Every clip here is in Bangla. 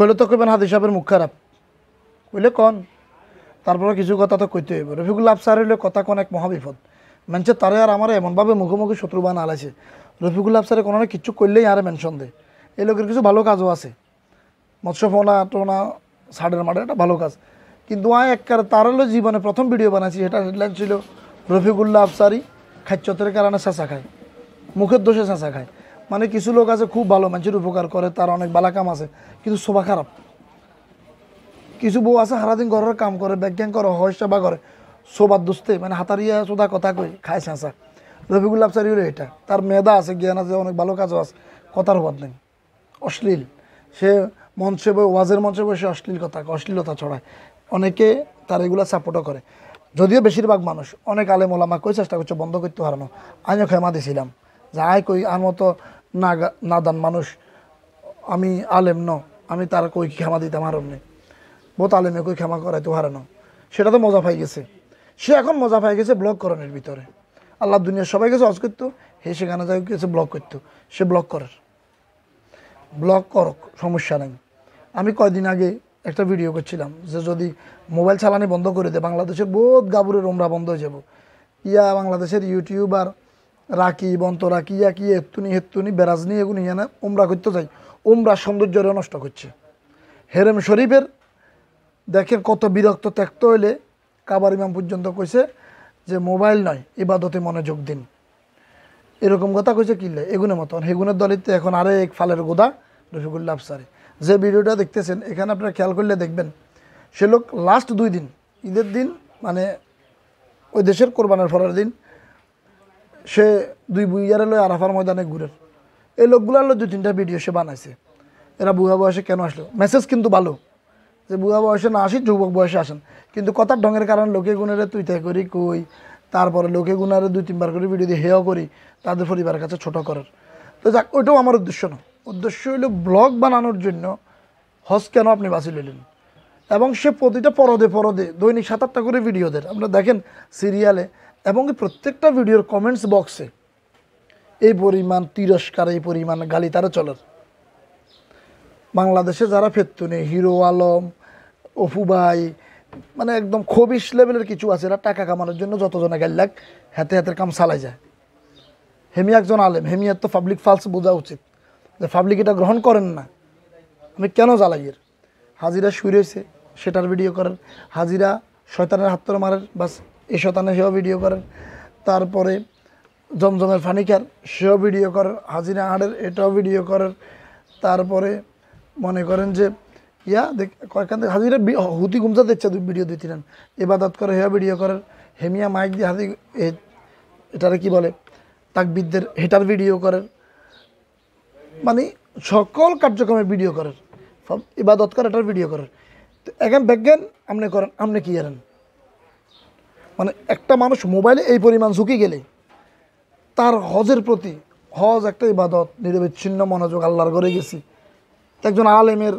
কইলে তো কইবেন হাদি সাহেবের মুখ খারাপ, কইলে কন, তারপরে কিছু কথা তো কইতে হইব। রফিকুল আফসার হইলে কথা কোন এক মহাবিপদ, মানুষের তারে আর আমার এমনভাবে মুখোমুখি শত্রু বানা আলাইছে। রফিকুল আফসারে কোনো কিছু করলেই আরে মেনশন দেয়। এই লোকের কিছু ভালো কাজও আছে, মৎস্য ফোনা টোনা সাড়ের মাঠে, একটা ভালো কাজ। কিন্তু একবারে তার হলো জীবনে প্রথম ভিডিও বানাইছি, এটা হেডলাইন ছিল রফিকুল্লাহ আফসারি খাচ্চতের কারণে চেঁচা খায়, মুখের দোষে চেঁচা খায়। মানে কিছু লোক আছে খুব ভালো, মানুষের উপকার করে, তার অনেক বালা কাম আছে, কিন্তু শোভা খারাপ। কিছু বউ আছে সারাদিন ঘরের কাম করে, ব্যাখ্যান করে, হয় সেবা করে, শোভার দোস্তে মানে হাতারিয়া সোদা কথা কই খায় চেঁচা। রফিকুল্লাহ আফসারি হলো এটা। তার মেধা আছে, জ্ঞান আছে, অনেক ভালো কাজও আছে, কথার অভাব নেই। অশ্লীল, সে মঞ্চে ওয়াজের মঞ্চে বসে অশ্লীল কথা, অশ্লীলতা ছড়ায়। অনেকে তার এগুলা সাপোর্টও করে, যদিও বেশিরভাগ মানুষ। অনেক আলেম ওলামা কই চেষ্টা করছে বন্ধ করতে হারানো। আমিও ক্ষমা দিয়েছিলাম যে আয় কই আর মতো নাদান মানুষ, আমি আলেম ন, আমি তার কই ক্ষমা দিতাম হারাম নেই, বহুত আলেমে কই ক্ষমা করাইতে হারানো। সেটা তো মজা পাই গেছে, সে এখন মজা পাই গেছে ব্লগ করানোর ভিতরে। আল্লাহ দুনিয়ার সবাই গেছে হজ করতো, হে সেখানে যাই গেছে ব্লগ করতো, সে ব্লগ করার, ব্লগ করক, সমস্যা নেই। আমি কয়দিন আগে একটা ভিডিও করছিলাম যে যদি মোবাইল চালানি বন্ধ করে দেয় বাংলাদেশের বহুত গাবুরের ওমরা বন্ধ হয়ে যাব। বাংলাদেশের ইউটিউবার রাকি বন্ত রাকি কি হেত্তুনি বেরাজনি এগুলো ইয়ে না ওমরা করতে যাই, ওমরা সৌন্দর্যরে নষ্ট করছে। হেরেম শরীফের দেখেন কত বিরক্ত ত্যাক্ত হইলে কাবার ইমাম পর্যন্ত কইছে যে মোবাইল নয় ইবাদতে মনোযোগ দিন, এরকম কথা কইছে। কিনলে এগুনের মতন হেগুনের দলিতে এখন আরেক ফালের গোদা রফিকুল্লাহ আফসারি। যে ভিডিওটা দেখতেছেন এখানে আপনারা খেয়াল করলে দেখবেন, সে লোক লাস্ট 2 দিন ঈদের দিন, মানে ওই দেশের কোরবানের ফলের দিন, সে 2 বুইয়ারে লয় আরাফার ময়দানে ঘুরে। এই লোকগুলোর 2-3টা ভিডিও সে বানাইছে। এরা বুয়া বয়সে কেন আসলো, মেসেজ কিন্তু ভালো যে বুয়া বয়সে না আসি, যুবক বয়সে আসেন, কিন্তু কথার ঢঙের কারণ লোকে গুণেরে তুই তাই করি কই, তারপরে লোকে গুণারে 2-3বার করে ভিডিও দিয়ে হেয় করি, তাদের পরিবারের কাছে ছোট করার। তো যাক, ওইটাও আমার উদ্দেশ্য না। উদ্দেশ্য হইল ব্লগ বানানোর জন্য হজ কেন আপনি বাছি নিলেন। এবং সে প্রতিটা পরদে দৈনিক 7-8টা করে ভিডিও দেয়, আপনারা দেখেন সিরিয়ালে। এবং প্রত্যেকটা ভিডিওর কমেন্টস বক্সে এই পরিমাণ তিরস্কার, এই পরিমাণ গালি তারা চলার। বাংলাদেশে যারা ফেত্তুনে, হিরো আলম, অপু ভাই, মানে একদম খবিশ লেভেলের কিছু আছে, এরা টাকা কামানোর জন্য যতজনে গাল লাগ হাতের কাম চালাই যায়। হেমি একজন আলেম, হেমিয়ার তো পাবলিক ফালস বোঝা উচিত যে পাবলিক এটা গ্রহণ করেন না, আমি কেন জ্বালাইয়ের। হাজিরা শুয়ে রয়েছে সেটার ভিডিও করেন, হাজিরা শয়তানের হাত ধরে মারেন, বাস এই শয়তানের সেও ভিডিও করেন। তারপরে জমজমের ফানিকার সেও ভিডিও করেন, হাজিরা হাড়ের এটাও ভিডিও করেন। তারপরে মনে করেন যে কয়েকখান থেকে হাজিরা হুতি গুমজা দিচ্ছে ভিডিও 2-3 ইবাদত করে, হেও ভিডিও করেন। হেমিয়া মাইক দিয়ে হাজি এটারে কি বলে তাকবীরদের হেটার ভিডিও করেন, মানে সকল কার্যক্রমের ভিডিও করেন, সব ইবাদত করে এটার ভিডিও করেন। তো এখন দেখেন আপনি করেন, আপনি কি জানেন, মানে একটা মানুষ মোবাইলে এই পরিমাণ ঝুঁকি গেলে তার হজের প্রতি, হজ একটা ইবাদত, নিরবিচ্ছিন্ন মনোযোগ, আল্লাহর ঘরে গেছি। একজন আলেমের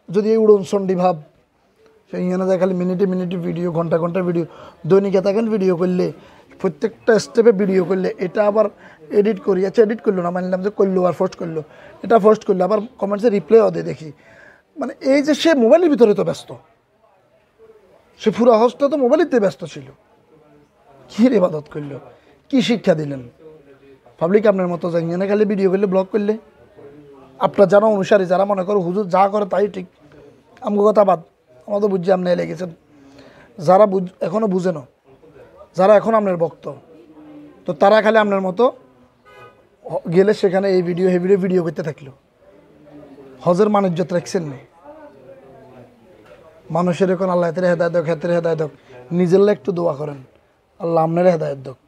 যদি এই উড়নচণ্ডী ভাব, সে ইങ്ങനെ যায় খালি মিনিটে ভিডিও, ঘন্টা ভিডিও, দৈনিক থাকেন ভিডিও করলে, প্রত্যেকটা স্টেপে ভিডিও করলে, এটা আবার এডিট করি, আচ্ছা এডিট করলো না, মানলাম যে করলো আর পোস্ট করলো, এটা পোস্ট করলো, আবার কমেন্টসে রিপ্লাইও দেয় দেখি। মানে এই যে সে মোবাইলের ভিতরে তো ব্যস্ত, সে পুরো হজটা তো মোবাইলেতে ব্যস্ত ছিল। কী ইবাদত করলো, কি শিক্ষা দিলেন পাবলিক আপনার মতো যাই এনে খালি ভিডিও করলে, ব্লগ করলে। আপনার যারা অনুসারী, যারা মনে করো হুজুর যা করে তাই ঠিক, আমগো কথা বাদ, আমরা তো বুঝছি আপনি লেগেছেন। যারা এখনও বুঝে না, যারা এখন আপনার ভক্ত, তো তারা খালি আপনার মতো গেলে সেখানে এই ভিডিও ভিডিও করতে থাকলো। হজের মানিজ্যত রাখছেন না। মানুষের এখন আল্লাহ হেদায়ত হোক, নিজের একটু দোয়া করেন, আল্লাহ আপনার হেদায়ত হোক।